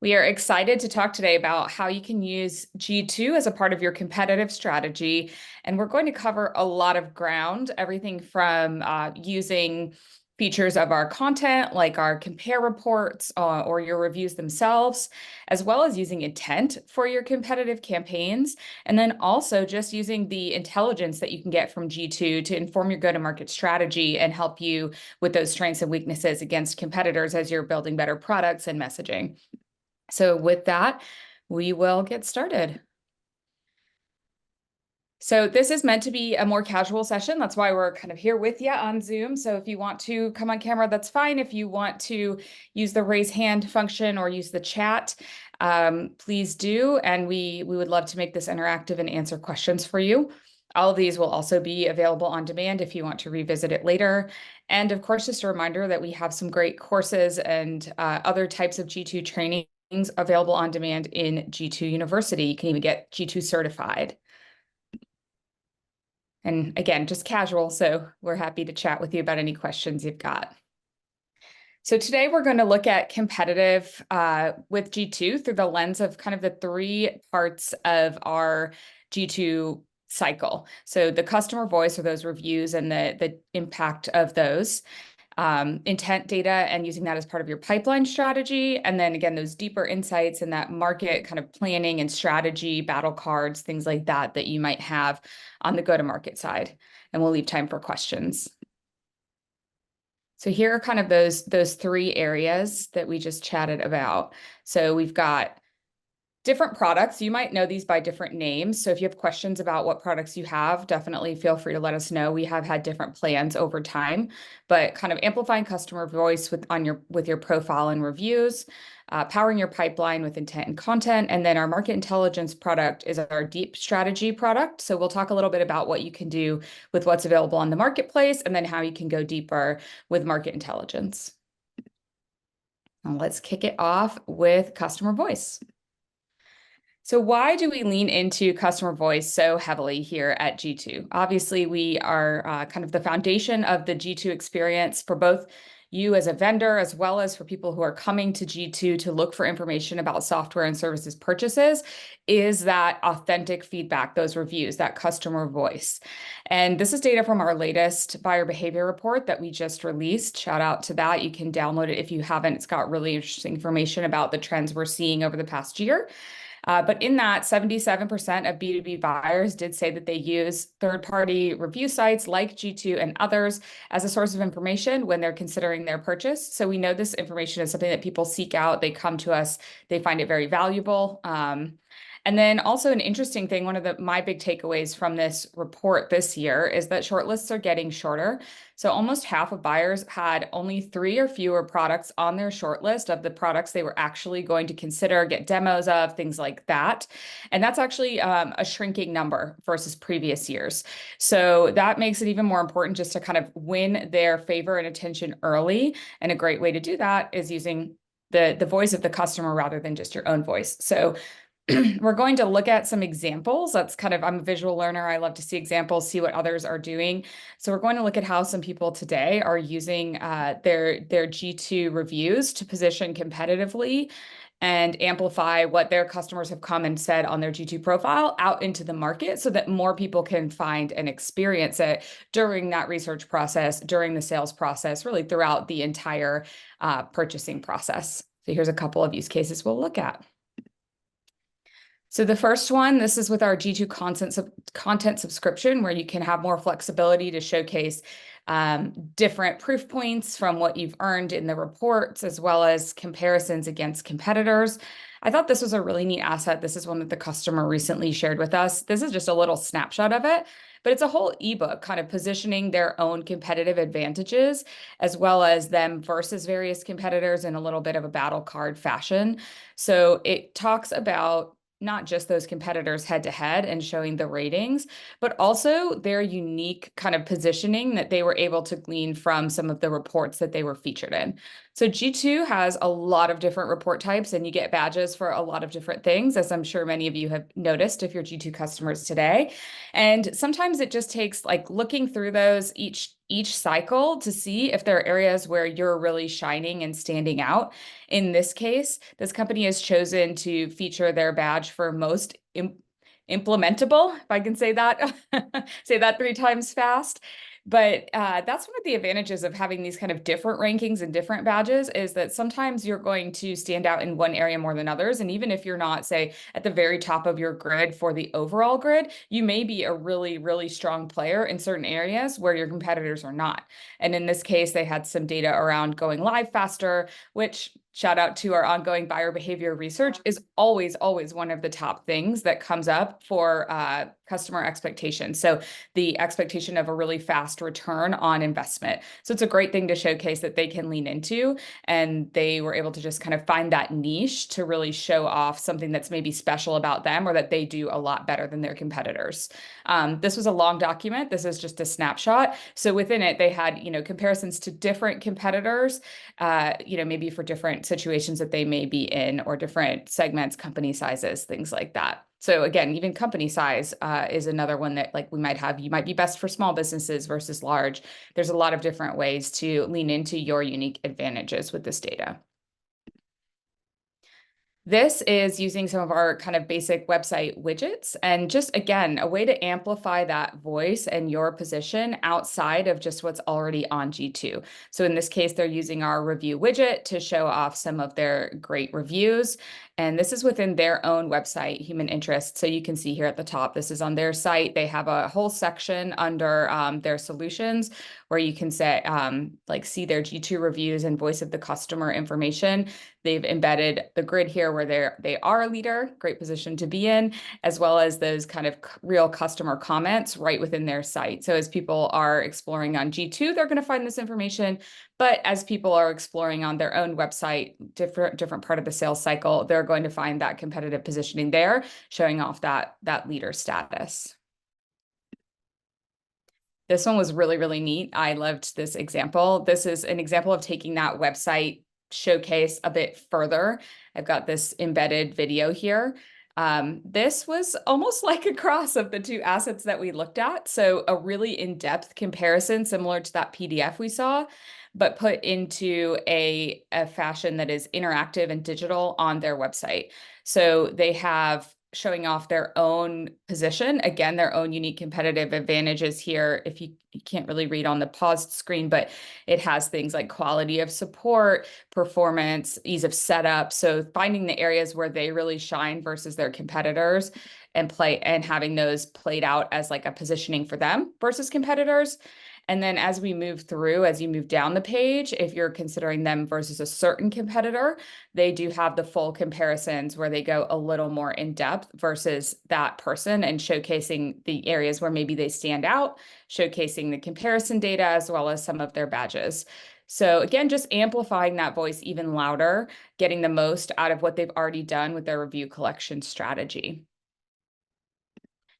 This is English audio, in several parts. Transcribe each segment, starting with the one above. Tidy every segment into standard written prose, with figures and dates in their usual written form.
We are excited to talk today about how you can use G2 as a part of your competitive strategy. And we're going to cover a lot of ground, everything from using features of our content, like our compare reports or your reviews themselves, as well as using intent for your competitive campaigns. And then also just using the intelligence that you can get from G2 to inform your go-to-market strategy and help you with those strengths and weaknesses against competitors as you're building better products and messaging. So with that, we will get started. So this is meant to be a more casual session. That's why we're kind of here with you on Zoom. So if you want to come on camera, that's fine. If you want to use the raise hand function or use the chat, please do. And we would love to make this interactive and answer questions for you. All of these will also be available on demand if you want to revisit it later. And of course, just a reminder that we have some great courses and other types of G2 training available on demand in G2 University. You can even get G2 certified. And again, just casual, so we're happy to chat with you about any questions you've got. So today we're going to look at competitive with G2 through the lens of kind of the three parts of our G2 cycle. So the customer voice or those reviews and the impact of those. Intent data and using that as part of your pipeline strategy. And then again, those deeper insights in that market kind of planning and strategy, battle cards, things like that, that you might have on the go-to-market side. And we'll leave time for questions. So here are kind of those three areas that we just chatted about. So we've got different products. You might know these by different names. So if you have questions about what products you have, definitely feel free to let us know. We have had different plans over time, but kind of amplifying customer voice with your profile and reviews, powering your pipeline with intent and content. And then our market intelligence product is our deep strategy product. So we'll talk a little bit about what you can do with what's available on the marketplace and then how you can go deeper with market intelligence. Now let's kick it off with customer voice. So why do we lean into customer voice so heavily here at G2? Obviously, we are kind of the foundation of the G2 experience for both you as a vendor, as well as for people who are coming to G2 to look for information about software and services purchases, is that authentic feedback, those reviews, that customer voice. And this is data from our latest buyer behavior report that we just released. Shout out to that. You can download it if you haven't. It's got really interesting information about the trends we're seeing over the past year. But in that, 77% of B2B buyers did say that they use third-party review sites like G2 and others as a source of information when they're considering their purchase. So we know this information is something that people seek out. They come to us. They find it very valuable. And then also an interesting thing, one of my big takeaways from this report this year is that shortlists are getting shorter. So almost half of buyers had only 3 or fewer products on their shortlist of the products they were actually going to consider, get demos of, things like that. And that's actually a shrinking number versus previous years. So that makes it even more important just to kind of win their favor and attention early. And a great way to do that is using the voice of the customer rather than just your own voice. So we're going to look at some examples. That's kind of, I'm a visual learner. I love to see examples, see what others are doing. So we're going to look at how some people today are using their G2 reviews to position competitively and amplify what their customers have come and said on their G2 profile out into the market so that more people can find and experience it during that research process, during the sales process, really throughout the entire purchasing process. So here's a couple of use cases we'll look at. So the first one, this is with our G2 content subscription, where you can have more flexibility to showcase different proof points from what you've earned in the reports, as well as comparisons against competitors. I thought this was a really neat asset. This is one that the customer recently shared with us. This is just a little snapshot of it, but it's a whole ebook kind of positioning their own competitive advantages, as well as them versus various competitors in a little bit of a battle card fashion. So it talks about not just those competitors head to head and showing the ratings, but also their unique kind of positioning that they were able to glean from some of the reports that they were featured in. So G2 has a lot of different report types, and you get badges for a lot of different things, as I'm sure many of you have noticed if you're G2 customers today. And sometimes it just takes like looking through those each cycle to see if there are areas where you're really shining and standing out. In this case, this company has chosen to feature their badge for most implementable, if I can say that, say that 3 times fast. But that's one of the advantages of having these kind of different rankings and different badges is that sometimes you're going to stand out in one area more than others. And even if you're not, say, at the very top of your grid for the overall grid, you may be a really, really strong player in certain areas where your competitors are not. And in this case, they had some data around going live faster, which shout out to our ongoing buyer behavior research is always one of the top things that comes up for customer expectations. So the expectation of a really fast return on investment. So it's a great thing to showcase that they can lean into, and they were able to just kind of find that niche to really show off something that's maybe special about them or that they do a lot better than their competitors. This was a long document. This is just a snapshot. So within it, they had, comparisons to different competitors, maybe for different situations that they may be in or different segments, company sizes, things like that. So again, even company size is another one that like we might have. You might be best for small businesses versus large. There's a lot of different ways to lean into your unique advantages with this data. This is using some of our kind of basic website widgets and just, again, a way to amplify that voice and your position outside of just what's already on G2. So in this case, they're using our review widget to show off some of their great reviews. And this is within their own website, Human Interest. So you can see here at the top, this is on their site. They have a whole section under their solutions where you can say, see their G2 reviews and voice of the customer information. They've embedded the grid here where they are a leader, great position to be in, as well as those kind of real customer comments right within their site. So as people are exploring on G2, they're going to find this information. But as people are exploring on their own website, different part of the sales cycle, they're going to find that competitive positioning there, showing off that leader status. This one was really, really neat. I loved this example. This is an example of taking that website showcase a bit further. I've got this embedded video here. This was almost like a cross of the two assets that we looked at. So a really in-depth comparison similar to that PDF we saw, but put into a fashion that is interactive and digital on their website. So they have showing off their own position, again, their own unique competitive advantages here. If you can't really read on the paused screen, but it has things like quality of support, performance, ease of setup. So finding the areas where they really shine versus their competitors and having those played out as like a positioning for them versus competitors. And then as we move through, as you move down the page, if you're considering them versus a certain competitor, they do have the full comparisons where they go a little more in depth versus that person and showcasing the areas where maybe they stand out, showcasing the comparison data as well as some of their badges. So again, just amplifying that voice even louder, getting the most out of what they've already done with their review collection strategy.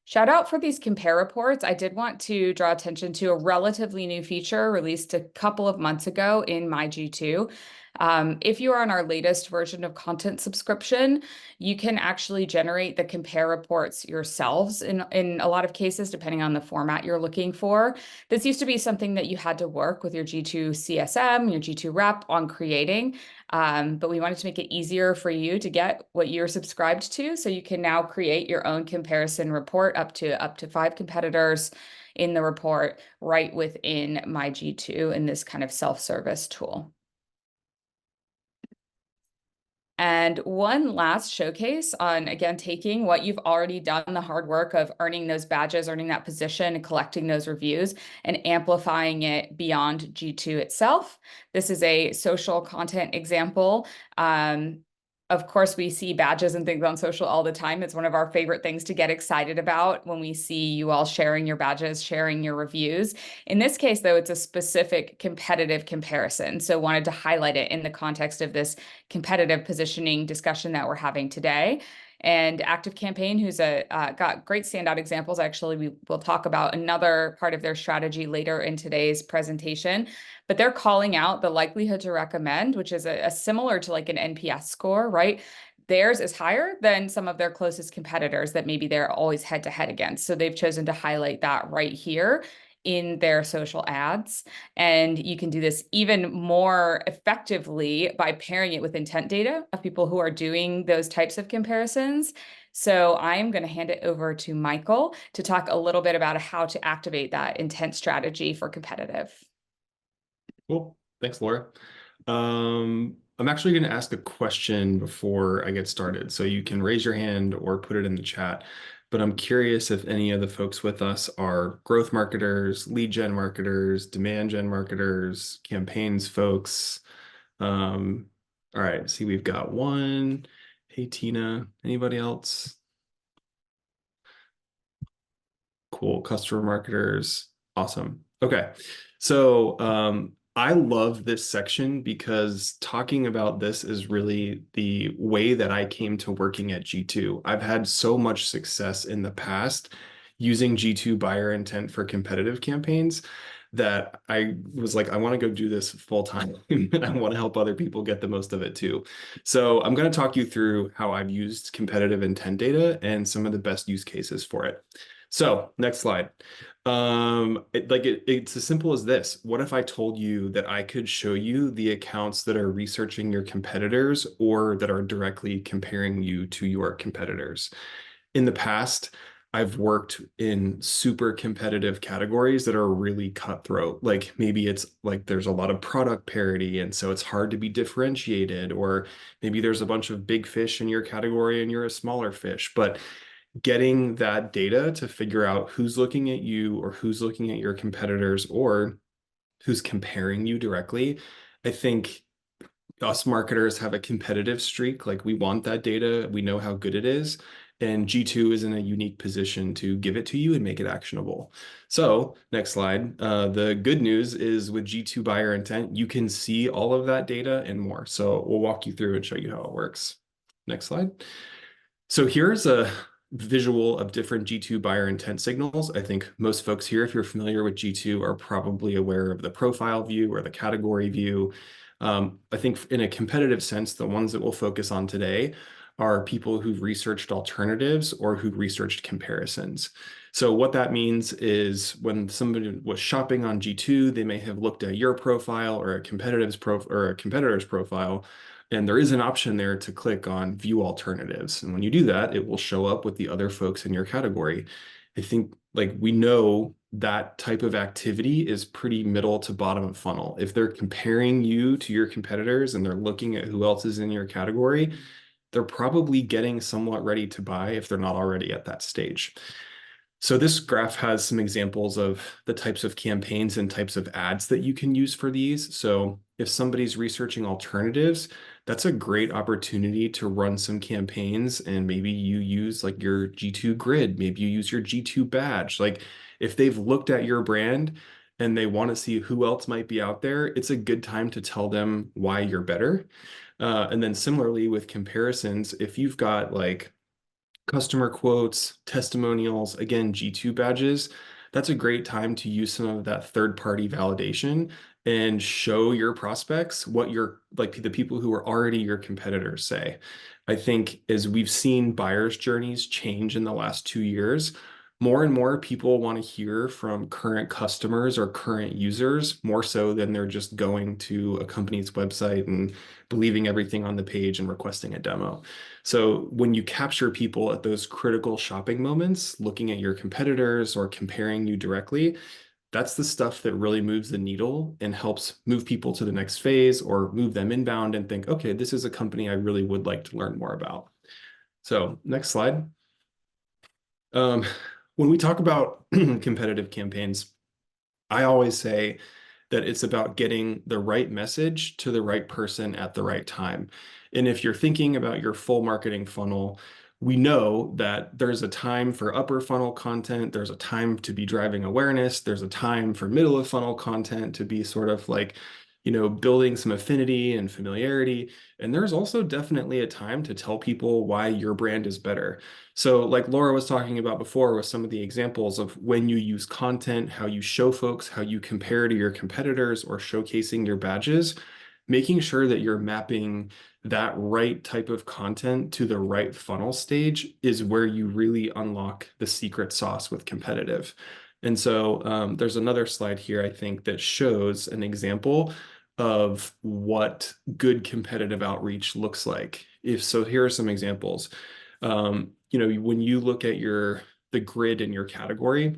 Shout out for these compare reports. I did want to draw attention to a relatively new feature released a couple of months ago in my G2. If you are on our latest version of content subscription, you can actually generate the compare reports yourselves in a lot of cases, depending on the format you're looking for. This used to be something that you had to work with your G2 CSM, your G2 rep on creating, but we wanted to make it easier for you to get what you're subscribed to. So you can now create your own comparison report up to 5 competitors in the report right within my G2 in this kind of self-service tool. And one last showcase on, again, taking what you've already done, the hard work of earning those badges, earning that position, and collecting those reviews, and amplifying it beyond G2 itself. This is a social content example. Of course, we see badges and things on social all the time. It's one of our favorite things to get excited about when we see you all sharing your badges, sharing your reviews. In this case, though, it's a specific competitive comparison. So wanted to highlight it in the context of this competitive positioning discussion that we're having today. And Active Campaign, who's got great standout examples. Actually, we will talk about another part of their strategy later in today's presentation. But they're calling out the likelihood to recommend, which is a similar to like an NPS score, right? Theirs is higher than some of their closest competitors that maybe they're always head to head against. So they've chosen to highlight that right here in their social ads. And you can do this even more effectively by pairing it with intent data of people who are doing those types of comparisons. So I'm going to hand it over to Michael to talk a little bit about how to activate that intent strategy for competitive. Cool. Thanks, Laura. I'm actually going to ask a question before I get started. So you can raise your hand or put it in the chat. But I'm curious if any of the folks with us are growth marketers, lead gen marketers, demand gen marketers, campaigns folks. All right, see, we've got one. Hey, Tina, anybody else? Cool, customer marketers. Awesome. Okay, so I love this section because talking about this is really the way that I came to working at G2. I've had so much success in the past using G2 buyer intent for competitive campaigns that I was like, I want to go do this full time and I want to help other people get the most of it too. So I'm going to talk you through how I've used competitive intent data and some of the best use cases for it. So next slide. It's as simple as this. What if I told you that I could show you the accounts that are researching your competitors or that are directly comparing you to your competitors? In the past, I've worked in super competitive categories that are really cutthroat. Like maybe it's like there's a lot of product parity, and so it's hard to be differentiated, or maybe there's a bunch of big fish in your category and you're a smaller fish. But getting that data to figure out who's looking at you or who's looking at your competitors or who's comparing you directly, I think us marketers have a competitive streak. Like we want that data. We know how good it is. And G2 is in a unique position to give it to you and make it actionable. So next slide. The good news is with G2 buyer intent, you can see all of that data and more. So we'll walk you through and show you how it works. Next slide. So here's a visual of different G2 buyer intent signals. I think most folks here, if you're familiar with G2, are probably aware of the profile view or the category view. I think in a competitive sense, the ones that we'll focus on today are people who've researched alternatives or who researched comparisons. So what that means is when somebody was shopping on G2, they may have looked at your profile or a competitor's profile, and there is an option there to click on view alternatives. And when you do that, it will show up with the other folks in your category. I think like we know that type of activity is pretty middle to bottom of funnel. If they're comparing you to your competitors and they're looking at who else is in your category, they're probably getting somewhat ready to buy if they're not already at that stage. So this graph has some examples of the types of campaigns and types of ads that you can use for these. So if somebody's researching alternatives, that's a great opportunity to run some campaigns, and maybe you use like your G2 grid, maybe you use your G2 badge. Like if they've looked at your brand and they want to see who else might be out there, it's a good time to tell them why you're better. And then similarly with comparisons, if you've got like customer quotes, testimonials, again, G2 badges, that's a great time to use some of that third-party validation and show your prospects what your like the people who are already your competitors say. I think as we've seen buyers' journeys change in the last 2 years, more and more people want to hear from current customers or current users more so than they're just going to a company's website and believing everything on the page and requesting a demo. So when you capture people at those critical shopping moments, looking at your competitors or comparing you directly, that's the stuff that really moves the needle and helps move people to the next phase or move them inbound and think, okay, this is a company I really would like to learn more about. So next slide. When we talk about competitive campaigns, I always say that it's about getting the right message to the right person at the right time. And if you're thinking about your full marketing funnel, we know that there's a time for upper funnel content, there's a time to be driving awareness, there's a time for middle of funnel content to be sort of like, building some affinity and familiarity. And there's also definitely a time to tell people why your brand is better. So like Laura was talking about before with some of the examples of when you use content, how you show folks, how you compare to your competitors or showcasing your badges, making sure that you're mapping that right type of content to the right funnel stage is where you really unlock the secret sauce with competitive. And so there's another slide here, I think, that shows an example of what good competitive outreach looks like. If so, here are some examples. When you look at the grid in your category,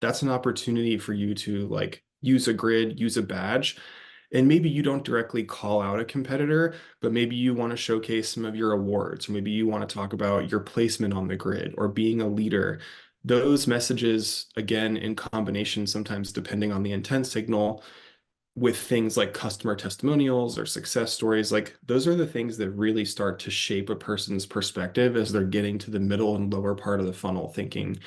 that's an opportunity for you to like use a grid, use a badge, and maybe you don't directly call out a competitor, but maybe you want to showcase some of your awards, or maybe you want to talk about your placement on the grid or being a leader. Those messages, again, in combination, sometimes depending on the intent signal, with things like customer testimonials or success stories, like those are the things that really start to shape a person's perspective as they're getting to the middle and lower part of the funnel, thinking,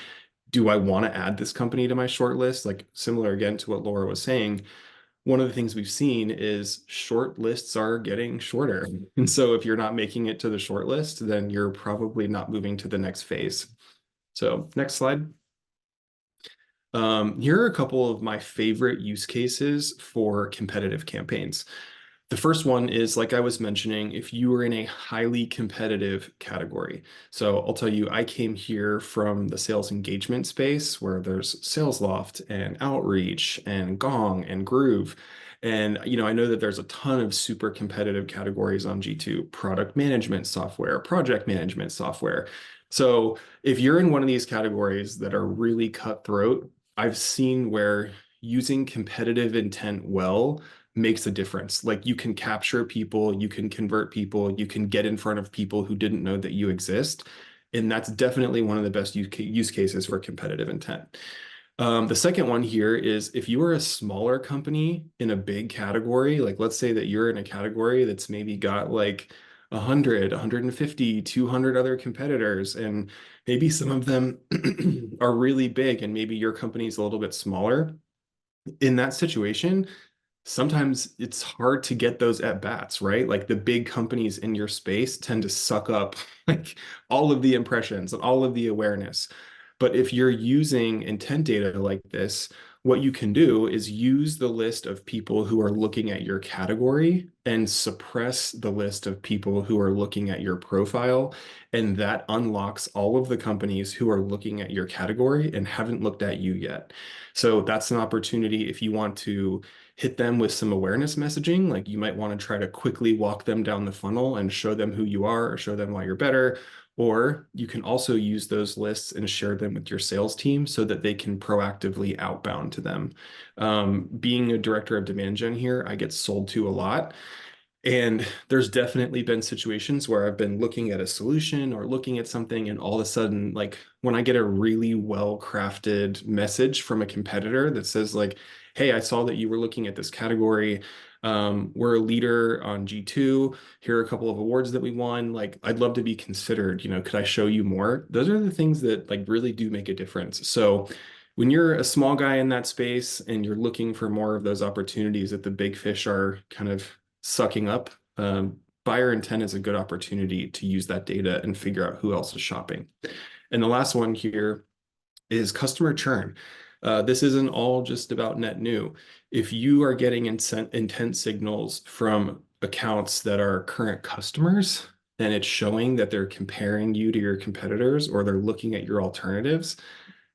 do I want to add this company to my short list? Like similar again to what Laura was saying, one of the things we've seen is short lists are getting shorter. And so if you're not making it to the short list, then you're probably not moving to the next phase. So next slide. Here are a couple of my favorite use cases for competitive campaigns. The first one is, like I was mentioning, if you are in a highly competitive category. So I'll tell you, I came here from the sales engagement space where there's Sales Loft and Outreach and Gong and Groove. And, I know that there's a ton of super competitive categories on G2, product management software, project management software. So if you're in one of these categories that are really cutthroat, I've seen where using competitive intent well makes a difference. Like you can capture people, you can convert people, you can get in front of people who didn't know that you exist. And that's definitely one of the best use cases for competitive intent. The second one here is if you are a smaller company in a big category, like let's say that you're in a category that's maybe got like 100, 150, 200 other competitors, and maybe some of them are really big and maybe your company's a little bit smaller. In that situation, sometimes it's hard to get those at bats, right? Like the big companies in your space tend to suck up like all of the impressions and all of the awareness. But if you're using intent data like this, what you can do is use the list of people who are looking at your category and suppress the list of people who are looking at your profile. And that unlocks all of the companies who are looking at your category and haven't looked at you yet. So that's an opportunity if you want to hit them with some awareness messaging. Like you might want to try to quickly walk them down the funnel and show them who you are or show them why you're better. Or you can also use those lists and share them with your sales team so that they can proactively outbound to them. Being a director of demand gen here, I get sold to a lot. And there's definitely been situations where I've been looking at a solution or looking at something, and all of a sudden, like when I get a really well-crafted message from a competitor that says, like, hey, I saw that you were looking at this category. We're a leader on G2. Here are a couple of awards that we won. Like, I'd love to be considered. Could I show you more? Those are the things that like really do make a difference. So when you're a small guy in that space and you're looking for more of those opportunities that the big fish are kind of sucking up, buyer intent is a good opportunity to use that data and figure out who else is shopping. And the last one here is customer churn. This isn't all just about net new. If you are getting intent signals from accounts that are current customers, and it's showing that they're comparing you to your competitors or they're looking at your alternatives,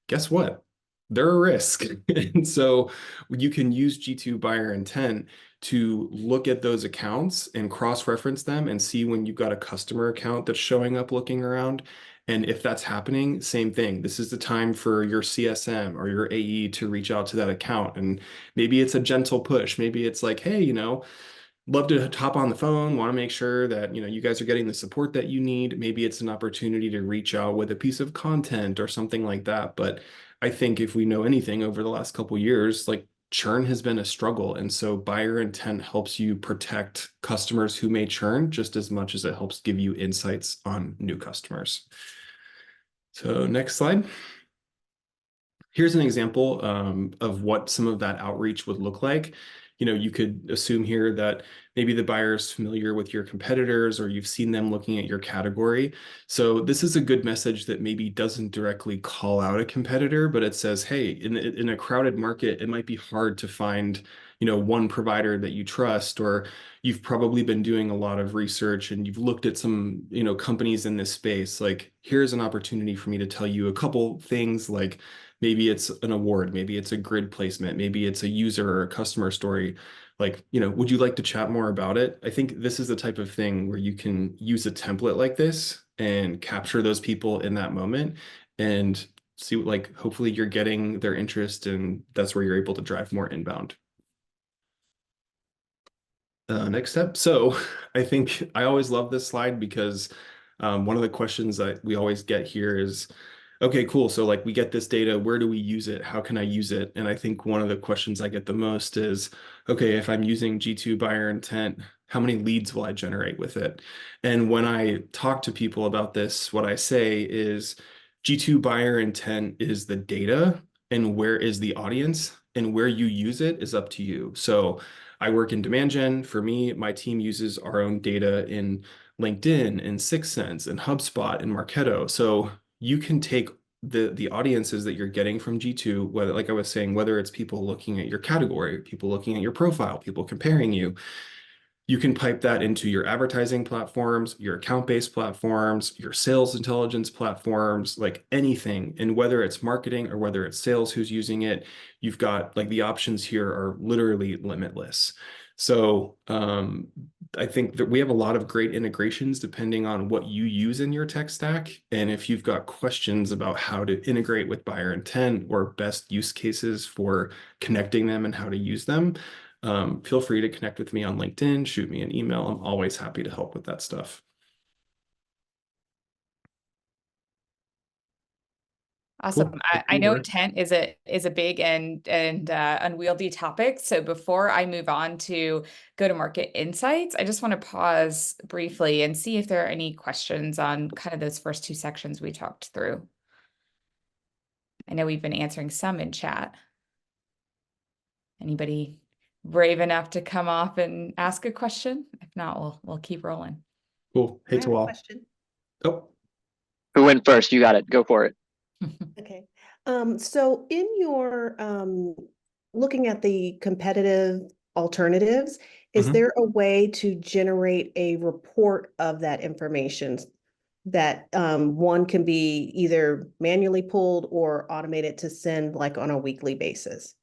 guess what? They're a risk. And so you can use G2 buyer intent to look at those accounts and cross-reference them and see when you've got a customer account that's showing up looking around. And if that's happening, same thing. This is the time for your CSM or your AE to reach out to that account. And maybe it's a gentle push. Maybe it's like, hey, love to hop on the phone, want to make sure that you guys are getting the support that you need. Maybe it's an opportunity to reach out with a piece of content or something like that. But I think if we know anything over the last couple of years, like churn has been a struggle. And so buyer intent helps you protect customers who may churn just as much as it helps give you insights on new customers. So next slide. Here's an example of what some of that outreach would look like. you could assume here that maybe the buyer is familiar with your competitors or you've seen them looking at your category. So this is a good message that maybe doesn't directly call out a competitor, but it says, hey, in a crowded market, it might be hard to find, one provider that you trust, or you've probably been doing a lot of research and you've looked at some, companies in this space. Like, here's an opportunity for me to tell you a couple things, like maybe it's an award, maybe it's a grid placement, maybe it's a user or a customer story. Like, would you like to chat more about it? I think this is the type of thing where you can use a template like this and capture those people in that moment and see, like, hopefully you're getting their interest, and that's where you're able to drive more inbound. Next step. So I think I always love this slide because one of the questions that we always get here is, okay, cool. So like we get this data, where do we use it? How can I use it? And I think one of the questions I get the most is, okay, if I'm using G2 buyer intent, how many leads will I generate with it? And when I talk to people about this, what I say is G2 buyer intent is the data, and where is the audience, and where you use it is up to you. So I work in demand gen. For me, my team uses our own data in LinkedIn and 6sense and HubSpot and Marketo. So you can take the audiences that you're getting from G2, whether, like I was saying, whether it's people looking at your category, people looking at your profile, people comparing you, you can pipe that into your advertising platforms, your account-based platforms, your sales intelligence platforms, like anything. And whether it's marketing or whether it's sales who's using it, you've got, like, the options here are literally limitless. So I think that we have a lot of great integrations depending on what you use in your tech stack. And if you've got questions about how to integrate with buyer intent or best use cases for connecting them and how to use them, feel free to connect with me on LinkedIn, shoot me an email. I'm always happy to help with that stuff. Awesome. Cool. I know intent is a big and unwieldy topic. So before I move on to go-to-market insights, I just want to pause briefly and see if there are any questions on kind of those first two sections we talked through. I know we've been answering some in chat. Anybody brave enough to come off and ask a question? If not, we'll keep rolling. Cool. Hey, I have a Tawal. question. Oh, Who went first? You got it. Go for it. Okay. So in your looking at the competitive alternatives, is Mhm. there a way to generate a report of that information that one can be either manually pulled or automated to send like on a weekly basis?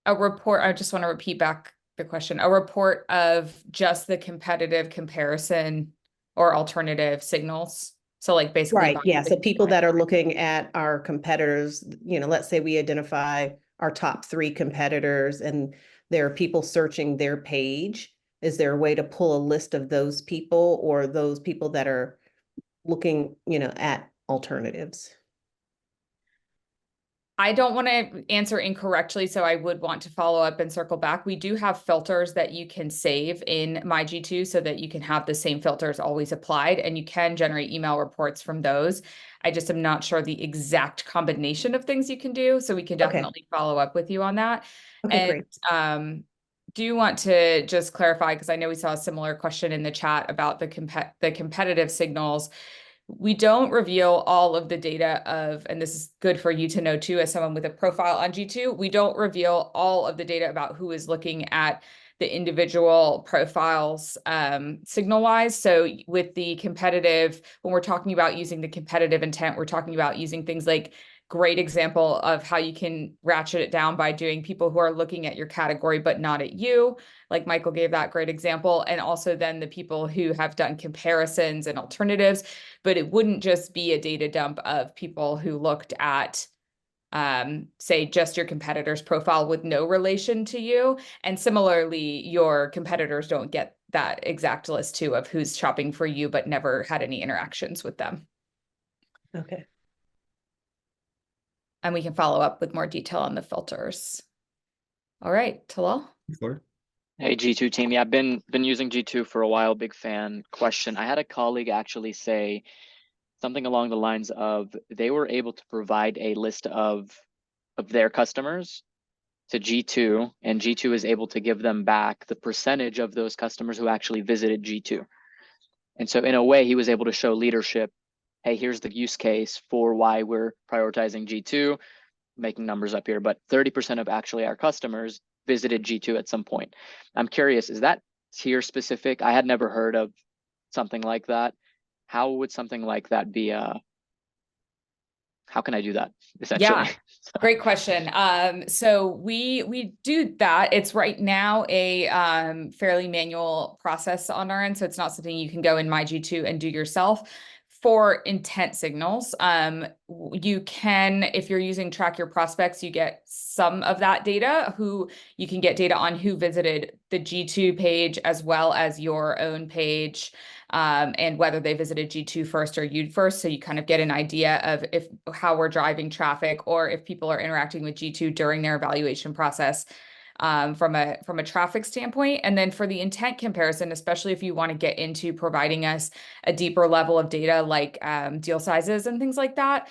A report, I just want to repeat back the question, a report of just the competitive comparison or alternative signals. So like basically Right, yeah. So people that are looking at our competitors, let's say we identify our top 3 competitors and there are people searching their page. Is there a way to pull a list of those people or those people that are looking, at alternatives? I don't want to answer incorrectly, so I would want to follow up and circle back. We do have filters that you can save in my G2 so that you can have the same filters always applied, and you can generate email reports from those. I just am not sure the exact combination of things you can do, so we can definitely follow up with you on that. Okay, great. Do you want to just clarify, because I know we saw a similar question in the chat about the competitive signals. We don't reveal all of the data of, and this is good for you to know too, as someone with a profile on G2, we don't reveal all of the data about who is looking at the individual profiles signal-wise. So with the competitive, when we're talking about using the competitive intent, we're talking about using things like, great example of how you can ratchet it down by doing people who are looking at your category but not at you. Like Michael gave that great example. And also then the people who have done comparisons and alternatives, but it wouldn't just be a data dump of people who looked at, say, just your competitor's profile with no relation to you. And similarly, your competitors don't get that exact list too of who's shopping for you but never had any interactions with them. Okay. And we can follow up with more detail on the filters. All right, Talal. Sure. Hey, G2 team. Yeah, I've been using G2 for a while. Big fan. Question. I had a colleague actually say something along the lines of they were able to provide a list of their customers to G2, and G2 is able to give them back the percentage of those customers who actually visited G2. And so in a way, he was able to show leadership, hey, here's the use case for why we're prioritizing G2, making numbers up here, but 30% of actually our customers visited G2 at some point. I'm curious, is that tier specific? I had never heard of something like that. How would something like that be how can I do that essentially? Yeah, great question. So we do that. It's right now a fairly manual process on our end. So it's not something you can go in My G2 and do yourself. For intent signals, you can, if you're using Track Your Prospects, you get some of that data, you can get data on who visited the G2 page as well as your own page, and whether they visited G2 first or you first. So you kind of get an idea of how we're driving traffic, or if people are interacting with G2 during their evaluation process. From a traffic standpoint. And then for the intent comparison, especially if you want to get into providing us a deeper level of data like deal sizes and things like that,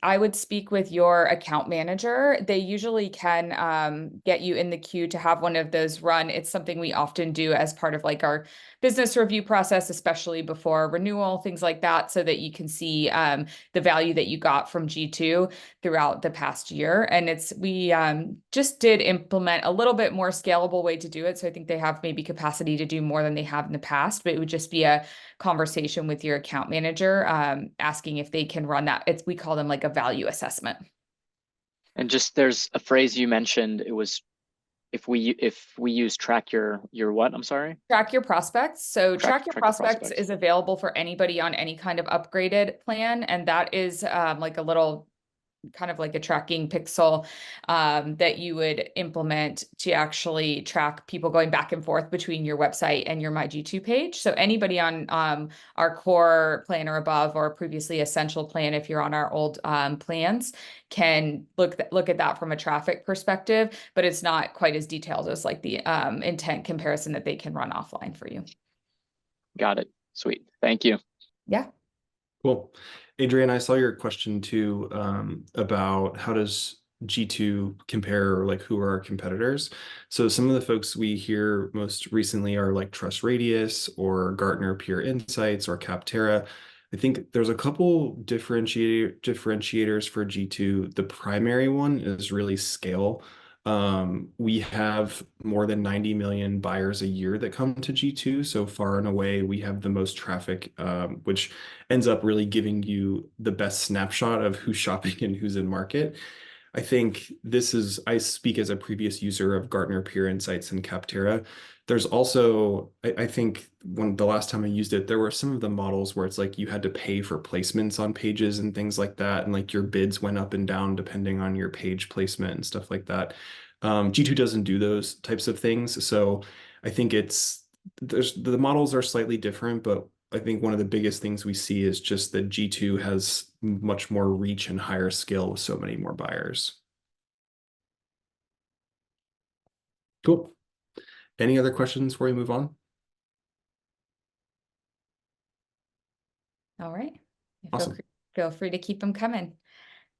I would speak with your account manager. They usually can get you in the queue to have one of those run. It's something we often do as part of like our business review process, especially before renewal, things like that, so that you can see the value that you got from G2 throughout the past year. And we just did implement a little bit more scalable way to do it. So I think they have maybe capacity to do more than they have in the past, but it would just be a conversation with your account manager, asking if they can run that. We call them like a value assessment. And just, there's a phrase you mentioned, it was if we use Track Your what? I'm sorry? Track Your Prospects. So Track Your Your Prospects is available for anybody on any kind of upgraded plan. And that is like a little kind of like a tracking pixel that you would implement to actually track people going back and forth between your website and your My G2 page. So anybody on our core plan or above, or previously essential plan, if you're on our old plans, can look at that from a traffic perspective, but it's not quite as detailed as like the intent comparison that they can run offline for you. Got it. Sweet. Thank you. Yeah. Cool. Adrian, I saw your question too, about how does G2 compare, or like who are our competitors? So some of the folks we hear most recently are like Trust Radius or Gartner Peer Insights or Capterra. I think there's a couple differentiators for G2. The primary one is really scale. We have more than 90 million buyers a year that come to G2. So far and away, we have the most traffic, which ends up really giving you the best snapshot of who's shopping and who's in market. I think I speak as a previous user of Gartner Peer Insights and Capterra. There's also, I think the last time I used it, there were some of the models where it's like you had to pay for placements on pages and things like that. And like your bids went up and down depending on your page placement and stuff like that. G2 doesn't do those types of things. So I think the models are slightly different, but I think one of the biggest things we see is just that G2 has much more reach and higher scale with so many more buyers. Cool. Any other questions before we move on? All right. Awesome. Feel free to keep them coming.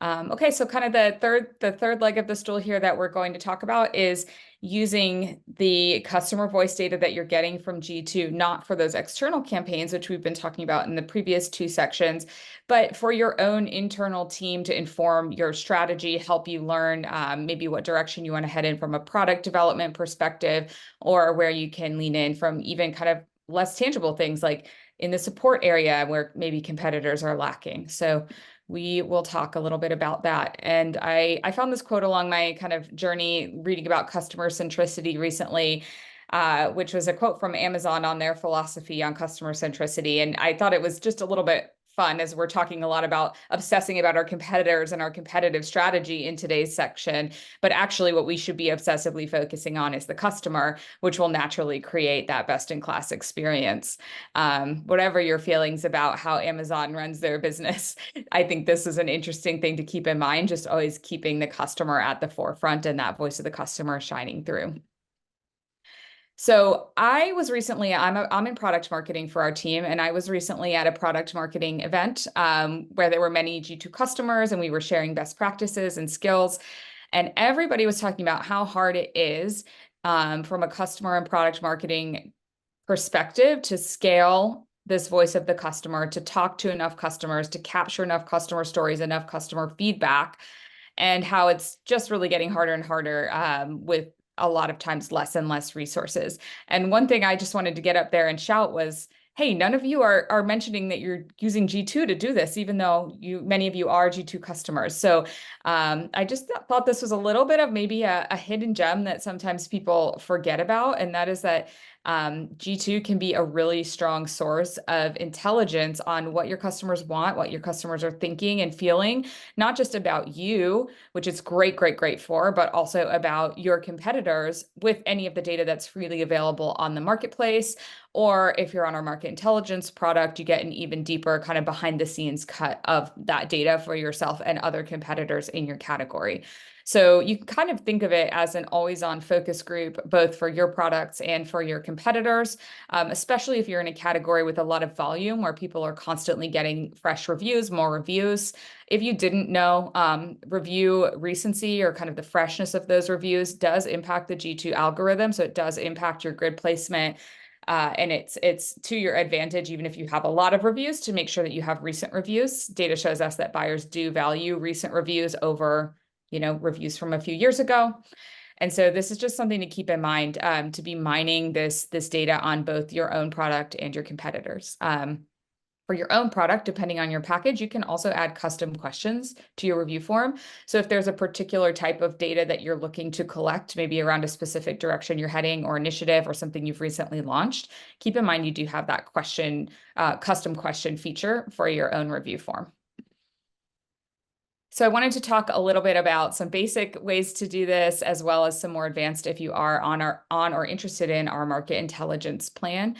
Okay, so kind of the third leg of the stool here that we're going to talk about is using the customer voice data that you're getting from G2, not for those external campaigns, which we've been talking about in the previous two sections, but for your own internal team to inform your strategy, help you learn maybe what direction you want to head in from a product development perspective, or where you can lean in from even kind of less tangible things like in the support area where maybe competitors are lacking. So we will talk a little bit about that. And I found this quote along my kind of journey reading about customer centricity recently, which was a quote from Amazon on their philosophy on customer centricity. And I thought it was just a little bit fun, as we're talking a lot about obsessing about our competitors and our competitive strategy in today's section. But actually what we should be obsessively focusing on is the customer, which will naturally create that best-in-class experience. Whatever your feelings about how Amazon runs their business, I think this is an interesting thing to keep in mind, just always keeping the customer at the forefront and that voice of the customer shining through. So I was recently, I'm in product marketing for our team, and I was recently at a product marketing event where there were many G2 customers, and we were sharing best practices and skills. And everybody was talking about how hard it is from a customer and product marketing perspective to scale this voice of the customer, to talk to enough customers, to capture enough customer stories, enough customer feedback, and how it's just really getting harder and harder with a lot of times less and less resources. And one thing I just wanted to get up there and shout was, hey, none of you are mentioning that you're using G2 to do this, even though many of you are G2 customers. So I just thought this was a little bit of maybe a hidden gem that sometimes people forget about, and that is that G2 can be a really strong source of intelligence on what your customers want, what your customers are thinking and feeling, not just about you, which is great, great, great for, but also about your competitors with any of the data that's freely available on the marketplace. Or if you're on our market intelligence product, you get an even deeper kind of behind the scenes cut of that data for yourself and other competitors in your category. So you can kind of think of it as an always-on focus group, both for your products and for your competitors, especially if you're in a category with a lot of volume where people are constantly getting fresh reviews, more reviews. If you didn't know, review recency or kind of the freshness of those reviews does impact the G2 algorithm. So it does impact your grid placement. And it's to your advantage, even if you have a lot of reviews, to make sure that you have recent reviews. Data shows us that buyers do value recent reviews over reviews from a few years ago. And so this is just something to keep in mind, to be mining this data on both your own product and your competitors. For your own product, depending on your package, you can also add custom questions to your review form. So if there's a particular type of data that you're looking to collect, maybe around a specific direction you're heading or initiative or something you've recently launched, keep in mind you do have that custom question feature for your own review form. So I wanted to talk a little bit about some basic ways to do this, as well as some more advanced if you are on or interested in our market intelligence plan.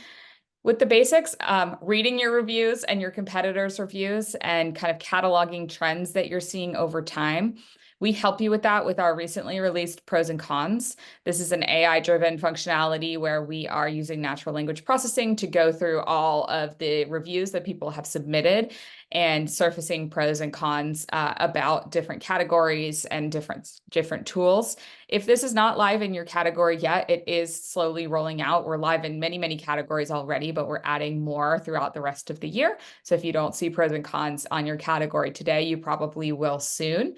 With the basics, reading your reviews and your competitors' reviews and kind of cataloging trends that you're seeing over time. We help you with that with our recently released pros and cons. This is an AI-driven functionality where we are using natural language processing to go through all of the reviews that people have submitted and surfacing pros and cons about different categories and different tools. If this is not live in your category yet, it is slowly rolling out. We're live in many, many categories already, but we're adding more throughout the rest of the year. So if you don't see pros and cons on your category today, you probably will soon.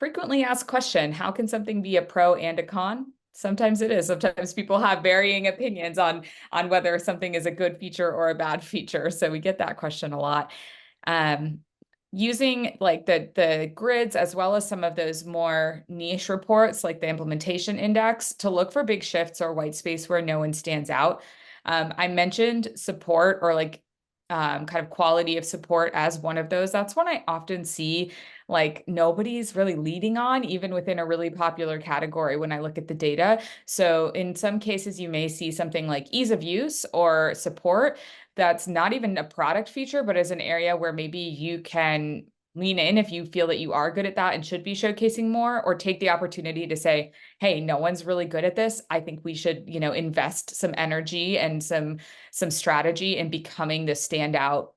Frequently asked question, how can something be a pro and a con? Sometimes it is. Sometimes people have varying opinions on whether something is a good feature or a bad feature. So we get that question a lot. Using like the grids, as well as some of those more niche reports like the implementation index, to look for big shifts or white space where no one stands out. I mentioned support or like kind of quality of support as one of those. That's one I often see like nobody's really leading on, even within a really popular category when I look at the data. So in some cases, you may see something like ease of use or support that's not even a product feature, but is an area where maybe you can lean in if you feel that you are good at that and should be showcasing more, or take the opportunity to say, hey, no one's really good at this. I think we should, invest some energy and some strategy in becoming the standout,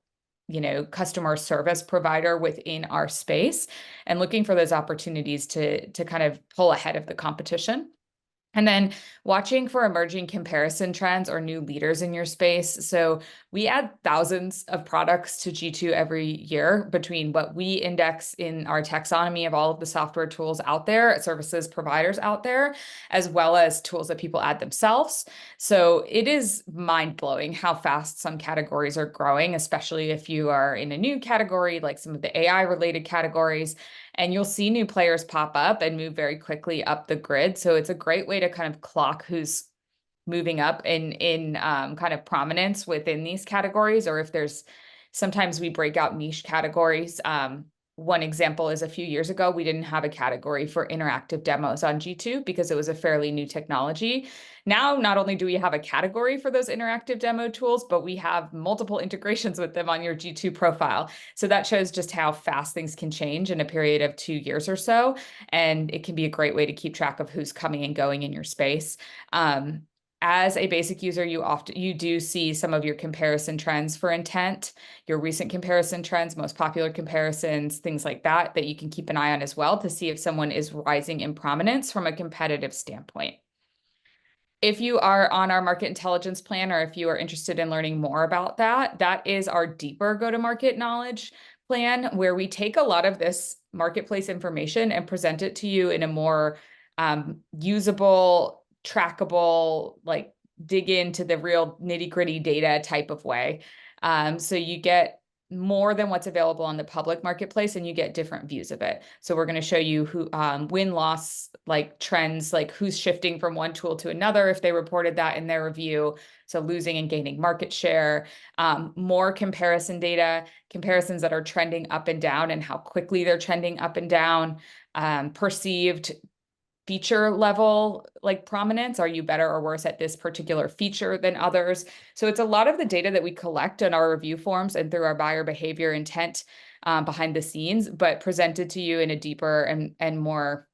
customer service provider within our space, and looking for those opportunities to kind of pull ahead of the competition. And then watching for emerging comparison trends or new leaders in your space. So we add thousands of products to G2 every year between what we index in our taxonomy of all of the software tools out there, services providers out there, as well as tools that people add themselves. So it is mind-blowing how fast some categories are growing, especially if you are in a new category, like some of the AI-related categories. And you'll see new players pop up and move very quickly up the grid. So it's a great way to kind of clock who's moving up in kind of prominence within these categories, or if there's, sometimes we break out niche categories. One example is a few years ago, we didn't have a category for interactive demos on G2 because it was a fairly new technology. Now, not only do we have a category for those interactive demo tools, but we have multiple integrations with them on your G2 profile. So that shows just how fast things can change in a period of 2 years or so. And it can be a great way to keep track of who's coming and going in your space. as a basic user, you do see some of your comparison trends for intent, your recent comparison trends, most popular comparisons, things like that, that you can keep an eye on as well to see if someone is rising in prominence from a competitive standpoint. If you are on our market intelligence plan, or if you are interested in learning more about that, that is our deeper go-to-market knowledge plan, where we take a lot of this marketplace information and present it to you in a more usable, trackable, like dig into the real nitty-gritty data type of way. So you get more than what's available on the public marketplace, and you get different views of it. So we're going to show you who win-loss like trends, like who's shifting from one tool to another if they reported that in their review. So losing and gaining market share, more comparison data, comparisons that are trending up and down and how quickly they're trending up and down, perceived feature level like prominence. Are you better or worse at this particular feature than others? So it's a lot of the data that we collect in our review forms and through our buyer behavior intent behind the scenes, but presented to you in a deeper and more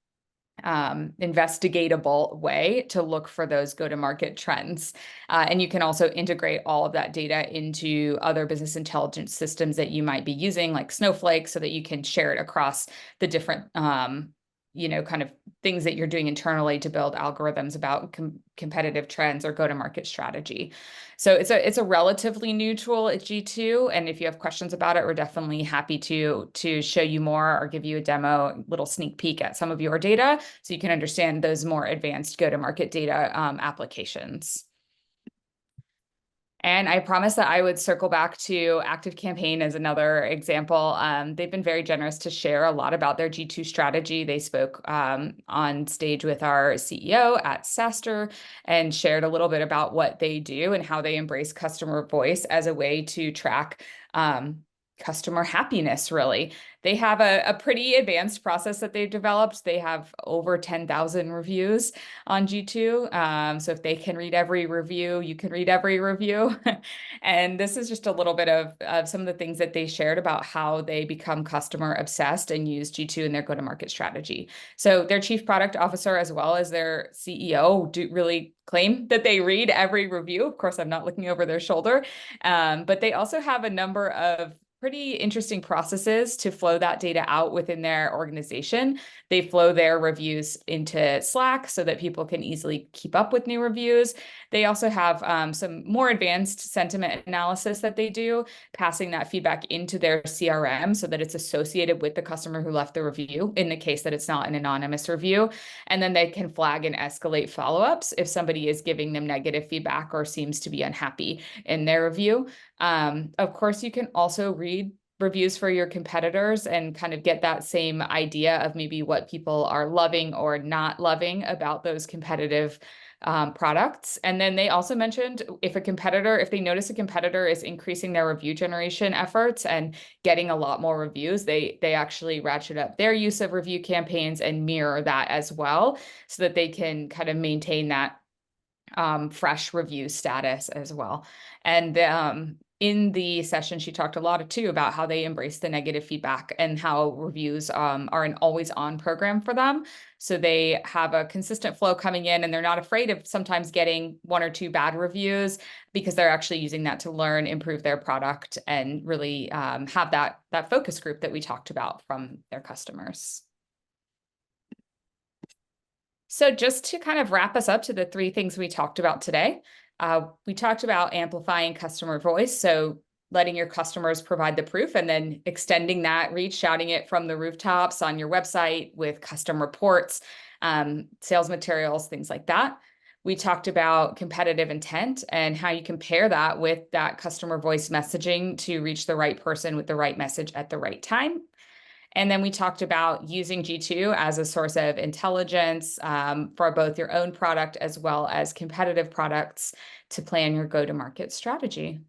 investigatable way to look for those go-to-market trends. And you can also integrate all of that data into other business intelligence systems that you might be using, like Snowflake, so that you can share it across the different kind of things that you're doing internally to build algorithms about competitive trends or go-to-market strategy. So it's a relatively new tool at G2, and if you have questions about it, we're definitely happy to show you more or give you a demo, little sneak peek at some of your data, so you can understand those more advanced go-to-market data applications. And I promised that I would circle back to ActiveCampaign as another example. They've been very generous to share a lot about their G2 strategy. They spoke on stage with our CEO at SaaStr and shared a little bit about what they do and how they embrace customer voice as a way to track customer happiness, really. They have a pretty advanced process that they've developed. They have over 10,000 reviews on G2. So if they can read every review, you can read every review. And this is just a little bit of some of the things that they shared about how they become customer obsessed and use G2 in their go-to-market strategy. So their chief product officer, as well as their CEO, do really claim that they read every review. Of course, I'm not looking over their shoulder, but they also have a number of pretty interesting processes to flow that data out within their organization. They flow their reviews into Slack so that people can easily keep up with new reviews. They also have some more advanced sentiment analysis that they do, passing that feedback into their CRM so that it's associated with the customer who left the review in the case that it's not an anonymous review. And then they can flag and escalate follow-ups if somebody is giving them negative feedback or seems to be unhappy in their review. Of course, you can also read reviews for your competitors and kind of get that same idea of maybe what people are loving or not loving about those competitive products. And then they also mentioned if they notice a competitor is increasing their review generation efforts and getting a lot more reviews, they actually ratchet up their use of review campaigns and mirror that as well, so that they can kind of maintain that fresh review status as well. And in the session, she talked a lot too about how they embrace the negative feedback and how reviews are an always on program for them. So they have a consistent flow coming in, and they're not afraid of sometimes getting one or two bad reviews, because they're actually using that to learn, improve their product, and really have that focus group that we talked about from their customers. So just to kind of wrap us up to the three things we talked about today, we talked about amplifying customer voice. So letting your customers provide the proof and then extending that reach, shouting it from the rooftops on your website with custom reports, sales materials, things like that. We talked about competitive intent and how you compare that with that customer voice messaging to reach the right person with the right message at the right time. And then we talked about using G2 as a source of intelligence for both your own product as well as competitive products to plan your go-to-market strategy.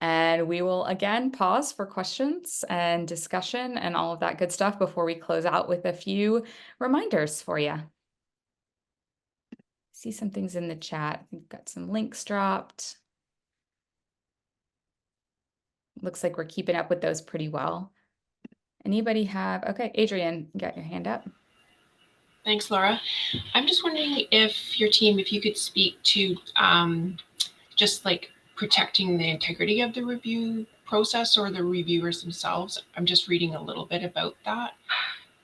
And we will again pause for questions and discussion and all of that good stuff before we close out with a few reminders for you. See some things in the chat. We've got some links dropped. Looks like we're keeping up with those pretty well. Anybody have, okay, Adrian, you got your hand up. Thanks, Laura. I'm just wondering if your team, if you could speak to just like protecting the integrity of the review process or the reviewers themselves. I'm just reading a little bit about that,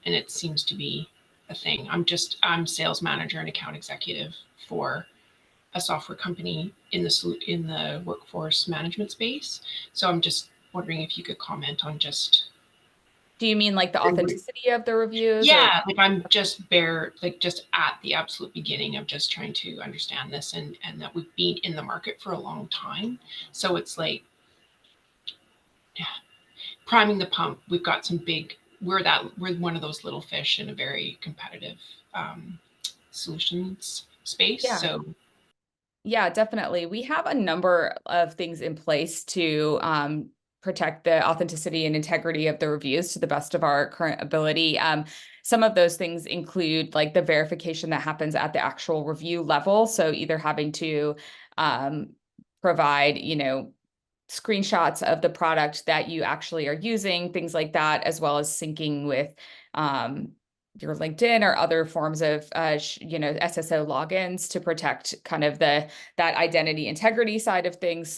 and it seems to be a thing. I'm sales manager and account executive for a software company in the workforce management space. So I'm just wondering if you could comment on just. Do you mean like the authenticity of the reviews? Yeah, like I'm just just at the absolute beginning of just trying to understand this, and that we've been in the market for a long time. So it's like, yeah, priming the pump. We've got some big, we're one of those little fish in a very competitive solutions space. Yeah. So Yeah, definitely. We have a number of things in place to protect the authenticity and integrity of the reviews to the best of our current ability. Some of those things include like the verification that happens at the actual review level. So either having to provide, screenshots of the product that you actually are using, things like that, as well as syncing with your LinkedIn or other forms of SSO logins to protect kind of that identity integrity side of things.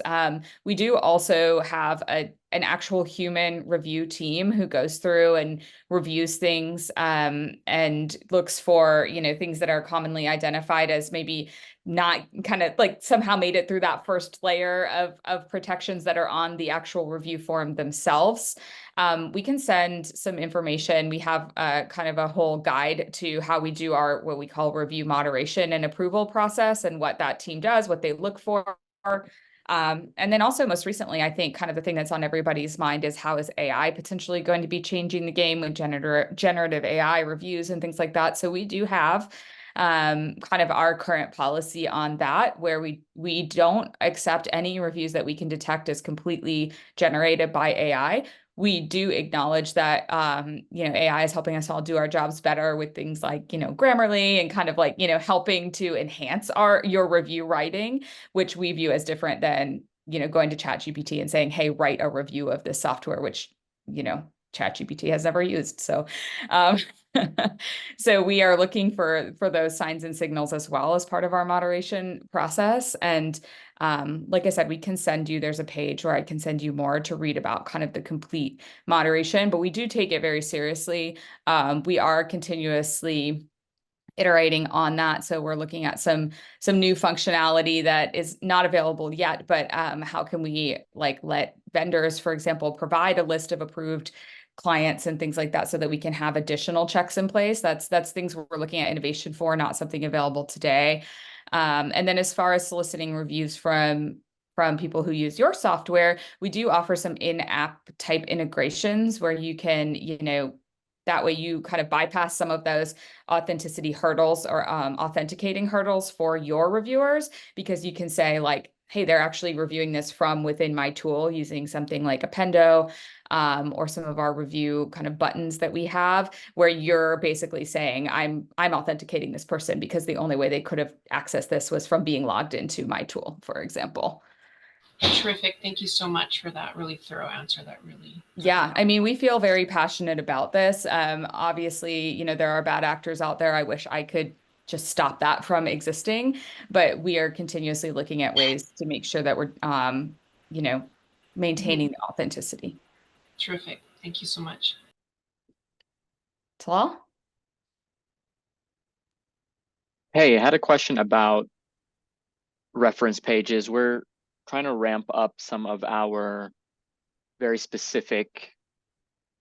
We do also have an actual human review team who goes through and reviews things and looks for things that are commonly identified as maybe not kind of like somehow made it through that first layer of protections that are on the actual review form themselves. We can send some information. We have kind of a whole guide to how we do our what we call review moderation and approval process and what that team does, what they look for. And then also most recently, I think kind of the thing that's on everybody's mind is how is AI potentially going to be changing the game with generative AI reviews and things like that. So we do have kind of our current policy on that, where we don't accept any reviews that we can detect as completely generated by AI. We do acknowledge that AI is helping us all do our jobs better with things like Grammarly and kind of like helping to enhance your review writing, which we view as different than going to ChatGPT and saying, hey, write a review of this software, which ChatGPT has never used. So so we are looking for those signs and signals as well as part of our moderation process. And like I said, we can send you, there's a page where I can send you more to read about kind of the complete moderation, but we do take it very seriously. We are continuously iterating on that. So we're looking at some new functionality that is not available yet, but how can we like let vendors, for example, provide a list of approved clients and things like that so that we can have additional checks in place. That's things we're looking at innovation for, not something available today. And then as far as soliciting reviews from people who use your software, we do offer some in-app type integrations where you can, that way you kind of bypass some of those authenticity hurdles or authenticating hurdles for your reviewers, because you can say like, hey, they're actually reviewing this from within my tool using something like Appendo or some of our review kind of buttons that we have, where you're basically saying, I'm authenticating this person because the only way they could have accessed this was from being logged into my tool, for example. Terrific. Thank you so much for that really thorough answer. Yeah, I mean, we feel very passionate about this. Obviously, there are bad actors out there. I wish I could just stop that from existing, but we are continuously looking at ways to make sure that we're, maintaining the authenticity. Terrific. Thank you so much. Talal? Hey, I had a question about reference pages. We're trying to ramp up some of our very specific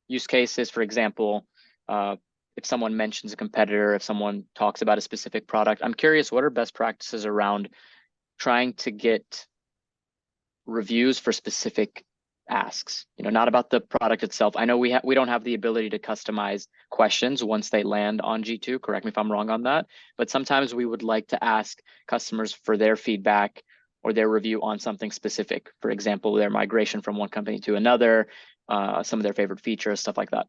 use cases. For example, if someone mentions a competitor, if someone talks about a specific product, I'm curious, what are best practices around trying to get reviews for specific asks, not about the product itself. I know we don't have the ability to customize questions once they land on G2, correct me if I'm wrong on that, but sometimes we would like to ask customers for their feedback or their review on something specific. For example, their migration from one company to another, some of their favorite features, stuff like that.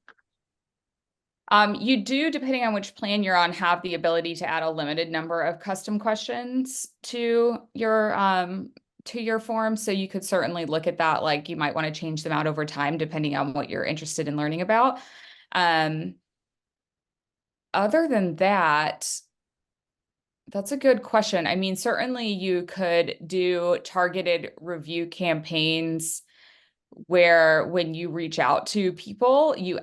You do, depending on which plan you're on, have the ability to add a limited number of custom questions to your form. So you could certainly look at that. Like you might want to change them out over time, depending on what you're interested in learning about. other than that, that's a good question. I mean, certainly you could do targeted review campaigns where when you reach out to people, you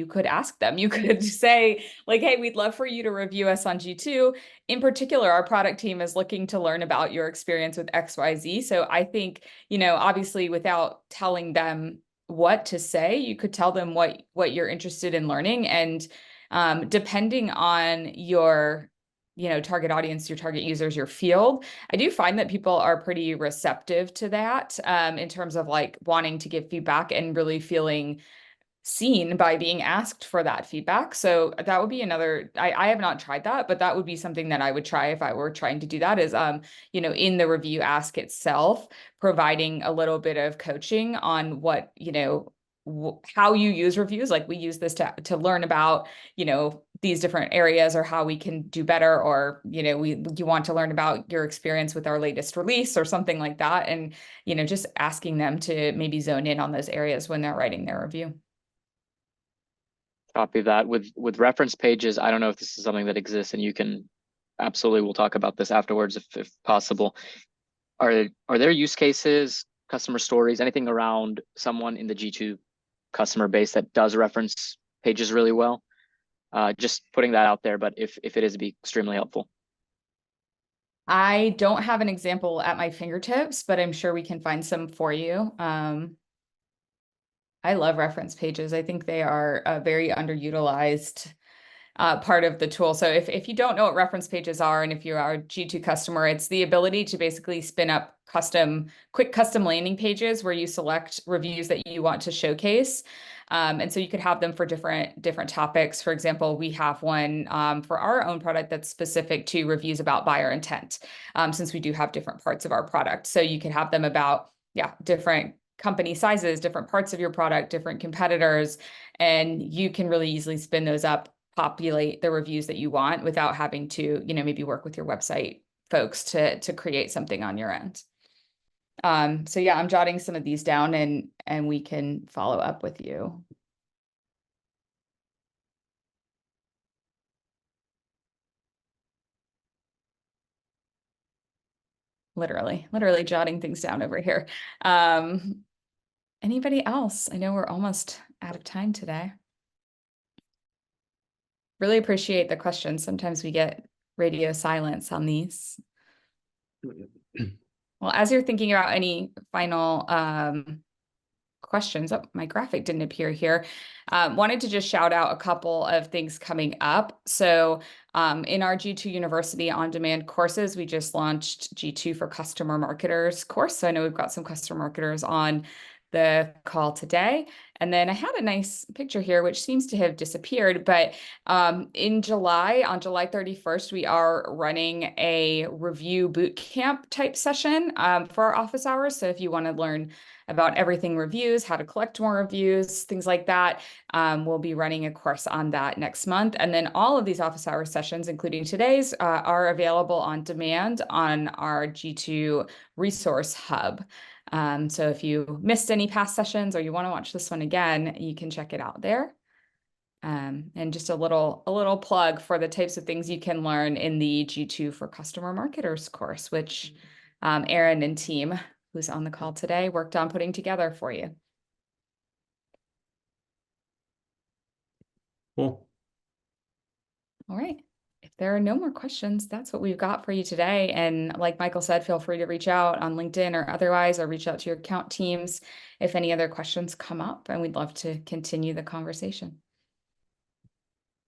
could ask them, you could say like, hey, we'd love for you to review us on G2. In particular, our product team is looking to learn about your experience with XYZ. So I think, obviously without telling them what to say, you could tell them what you're interested in learning. And depending on your target audience, your target users, your field, I do find that people are pretty receptive to that in terms of like wanting to give feedback and really feeling seen by being asked for that feedback. So that would be another, I have not tried that, but that would be something that I would try if I were trying to do that is, in the review ask itself, providing a little bit of coaching on what, how you use reviews. Like we use this to learn about, these different areas or how we can do better, or, you want to learn about your experience with our latest release or something like that. And, just asking them to maybe zone in on those areas when they're writing their review. Copy that. With reference pages, I don't know if this is something that exists, and you can absolutely, we'll talk about this afterwards if possible. Are there use cases, customer stories, anything around someone in the G2 customer base that does reference pages really well? Just putting that out there, but if it is, it'd be extremely helpful. I don't have an example at my fingertips, but I'm sure we can find some for you. I love reference pages. I think they are a very underutilized part of the tool. So if you don't know what reference pages are, and if you are a G2 customer, it's the ability to basically spin up quick custom landing pages where you select reviews that you want to showcase. And so you could have them for different topics. For example, we have one for our own product that's specific to reviews about buyer intent, since we do have different parts of our product. So you could have them about, different company sizes, different parts of your product, different competitors, and you can really easily spin those up, populate the reviews that you want without having to, maybe work with your website folks to create something on your end. So yeah, I'm jotting some of these down and we can follow up with you. Literally jotting things down over here. Anybody else? I know we're almost out of time today. Really appreciate the questions. Sometimes we get radio silence on these. Well, as you're thinking about any final questions, my graphic didn't appear here. Wanted to just shout out a couple of things coming up. So in our G2 University on-demand courses, we just launched G2 for Customer Marketers course. So I know we've got some customer marketers on the call today. And then I had a nice picture here, which seems to have disappeared, but in July, on July 31st, we are running a review bootcamp type session for our office hours. So if you want to learn about everything reviews, how to collect more reviews, things like that, we'll be running a course on that next month. And then all of these office hour sessions, including today's, are available on demand on our G2 resource hub. So if you missed any past sessions or you want to watch this one again, you can check it out there. And just a little plug for the types of things you can learn in the G2 for Customer Marketers course, which Aaron and team, who's on the call today, worked on putting together for you. Cool. All right. If there are no more questions, that's what we've got for you today. And like Michael said, feel free to reach out on LinkedIn or otherwise, or reach out to your account teams if any other questions come up, and we'd love to continue the conversation.